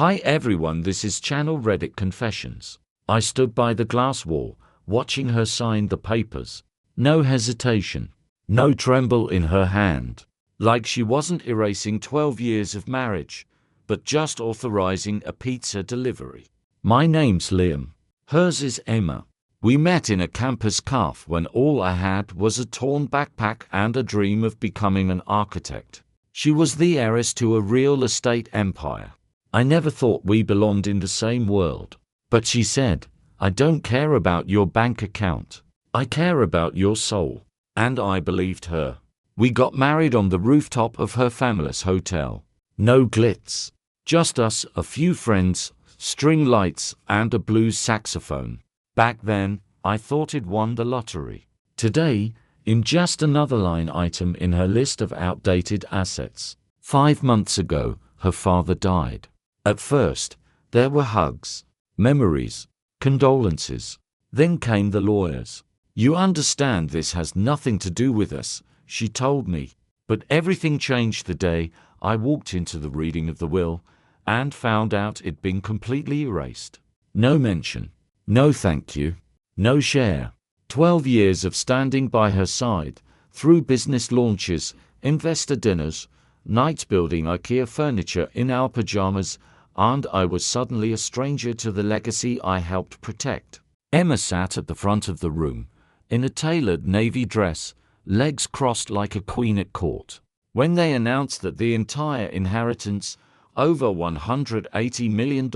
Hi everyone, this is Channel Reddit Confessions. I stood by the glass wall, watching her sign the papers. No hesitation. No tremble in her hand. Like she wasn't erasing 12 years of marriage, but just authorizing a pizza delivery. My name's Liam. Hers is Emma. We met in a campus cafe when all I had was a torn backpack and a dream of becoming an architect. She was the heiress to a real estate empire. I never thought we belonged in the same world. But she said, "I don't care about your bank account. I care about your soul." And I believed her. We got married on the rooftop of her family's hotel. No glitz. Just us, a few friends, string lights, and a blues saxophone. Back then, I thought it won the lottery. Today, in just another line item in her list of outdated assets. 5 months ago, her father died. At first, there were hugs, memories, condolences. Then came the lawyers. "You understand this has nothing to do with us," she told me. But everything changed the day I walked into the reading of the will and found out it'd been completely erased. No mention. No thank you. No share. 12 years of standing by her side, through business launches, investor dinners, nights building IKEA furniture in our pajamas, and I was suddenly a stranger to the legacy I helped protect. Emma sat at the front of the room, in a tailored navy dress, legs crossed like a queen at court. When they announced that the entire inheritance, over $180 million,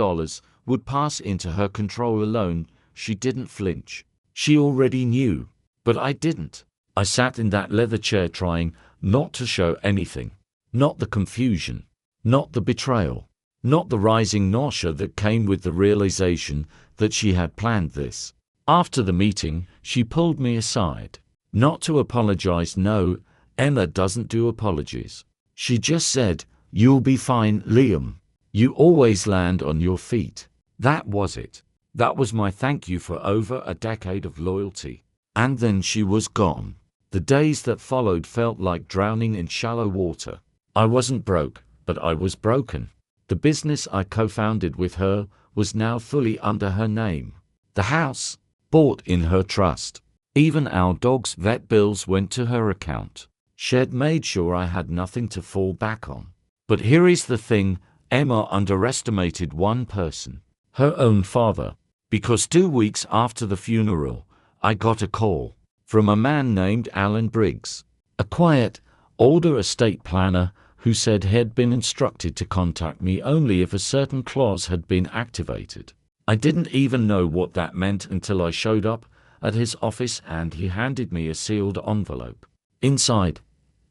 would pass into her control alone, she didn't flinch. She already knew, but I didn't. I sat in that leather chair trying not to show anything. Not the confusion. Not the betrayal. Not the rising nausea that came with the realization that she had planned this. After the meeting, she pulled me aside. Not to apologize, no, Emma doesn't do apologies. She just said, "You'll be fine, Liam. You always land on your feet." That was it. That was my thank you for over a decade of loyalty. And then she was gone. The days that followed felt like drowning in shallow water. I wasn't broke, but I was broken. The business I co-founded with her was now fully under her name. The house, bought in her trust. Even our dog's vet bills went to her account. She'd made sure I had nothing to fall back on. But here is the thing, Emma underestimated one person. Her own father. Because 2 weeks after the funeral, I got a call from a man named Alan Briggs. A quiet, older estate planner who said he'd been instructed to contact me only if a certain clause had been activated. I didn't even know what that meant until I showed up at his office and he handed me a sealed envelope. Inside,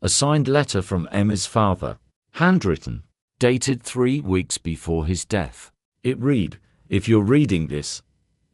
a signed letter from Emma's father, handwritten, dated 3 weeks before his death. It read, "If you're reading this,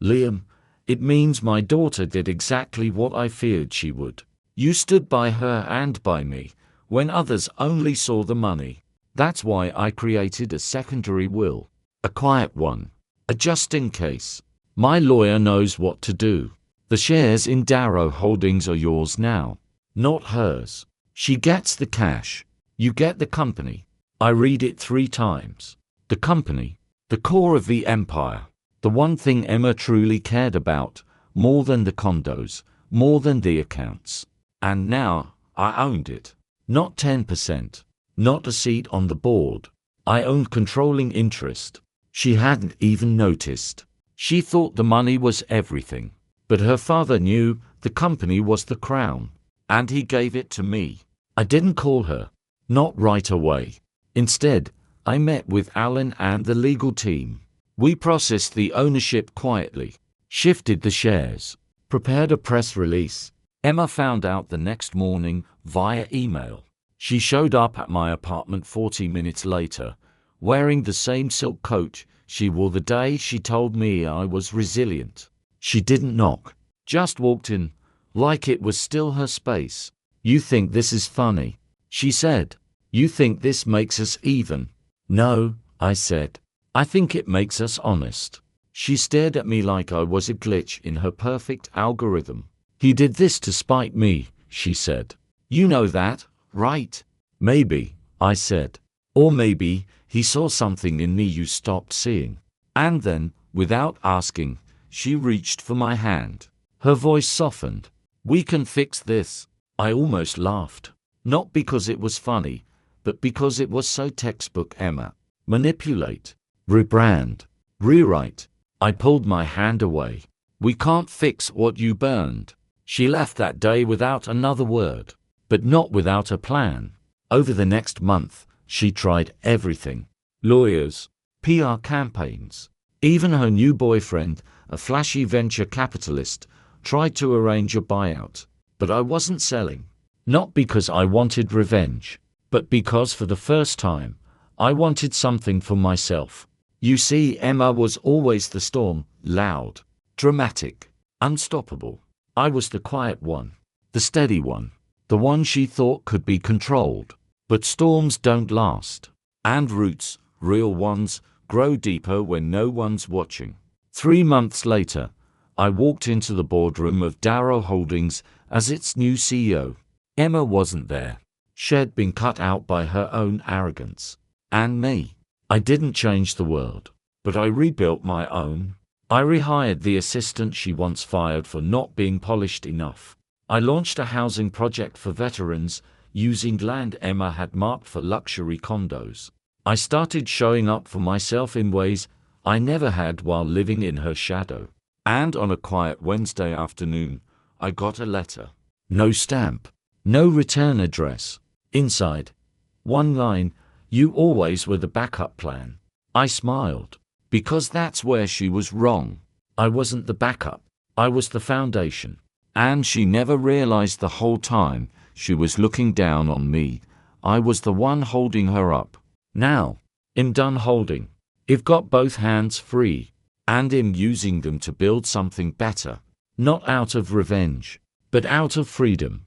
Liam, it means my daughter did exactly what I feared she would. You stood by her and by me when others only saw the money. That's why I created a secondary will. A quiet one. A just in case. My lawyer knows what to do. The shares in Darrow Holdings are yours now, not hers. She gets the cash. You get the company." I read it 3 times. The company. The core of the empire. The one thing Emma truly cared about, more than the condos, more than the accounts. And now, I owned it. Not 10%. Not a seat on the board. I owned controlling interest. She hadn't even noticed. She thought the money was everything. But her father knew the company was the crown. And he gave it to me. I didn't call her. Not right away. Instead, I met with Alan and the legal team. We processed the ownership quietly. Shifted the shares. Prepared a press release. Emma found out the next morning via email. She showed up at my apartment 40 minutes later, wearing the same silk coat she wore the day she told me I was resilient. She didn't knock. Just walked in, like it was still her space. "You think this is funny?" she said. "You think this makes us even?" "No," I said. "I think it makes us honest." She stared at me like I was a glitch in her perfect algorithm. "He did this to spite me," she said. "You know that, right?" "Maybe," I said. Or maybe he saw something in me you stopped seeing. And then, without asking, she reached for my hand. Her voice softened. "We can fix this." I almost laughed. Not because it was funny, but because it was so textbook Emma. Manipulate, rebrand, rewrite. I pulled my hand away. "We can't fix what you burned." She left that day without another word, but not without a plan. Over the next month, she tried everything. Lawyers, PR campaigns. Even her new boyfriend, a flashy venture capitalist, tried to arrange a buyout. But I wasn't selling. Not because I wanted revenge, but because for the first time, I wanted something for myself. You see, Emma was always the storm, loud, dramatic, unstoppable. I was the quiet one, the steady one, the one she thought could be controlled. But storms don't last. And roots, real ones, grow deeper when no one's watching. 3 months later, I walked into the boardroom of Darrow Holdings as its new CEO. Emma wasn't there. She'd been cut out by her own arrogance. And me. I didn't change the world, but I rebuilt my own. I rehired the assistant she once fired for not being polished enough. I launched a housing project for veterans using land Emma had marked for luxury condos. I started showing up for myself in ways I never had while living in her shadow. And on a quiet Wednesday afternoon, I got a letter. No stamp. No return address. Inside, one line, "You always were the backup plan." I smiled, because that's where she was wrong. I wasn't the backup. I was the foundation. And she never realized the whole time she was looking down on me. I was the one holding her up. Now, I'm done holding. I've got both hands free, and I'm using them to build something better. Not out of revenge, but out of freedom.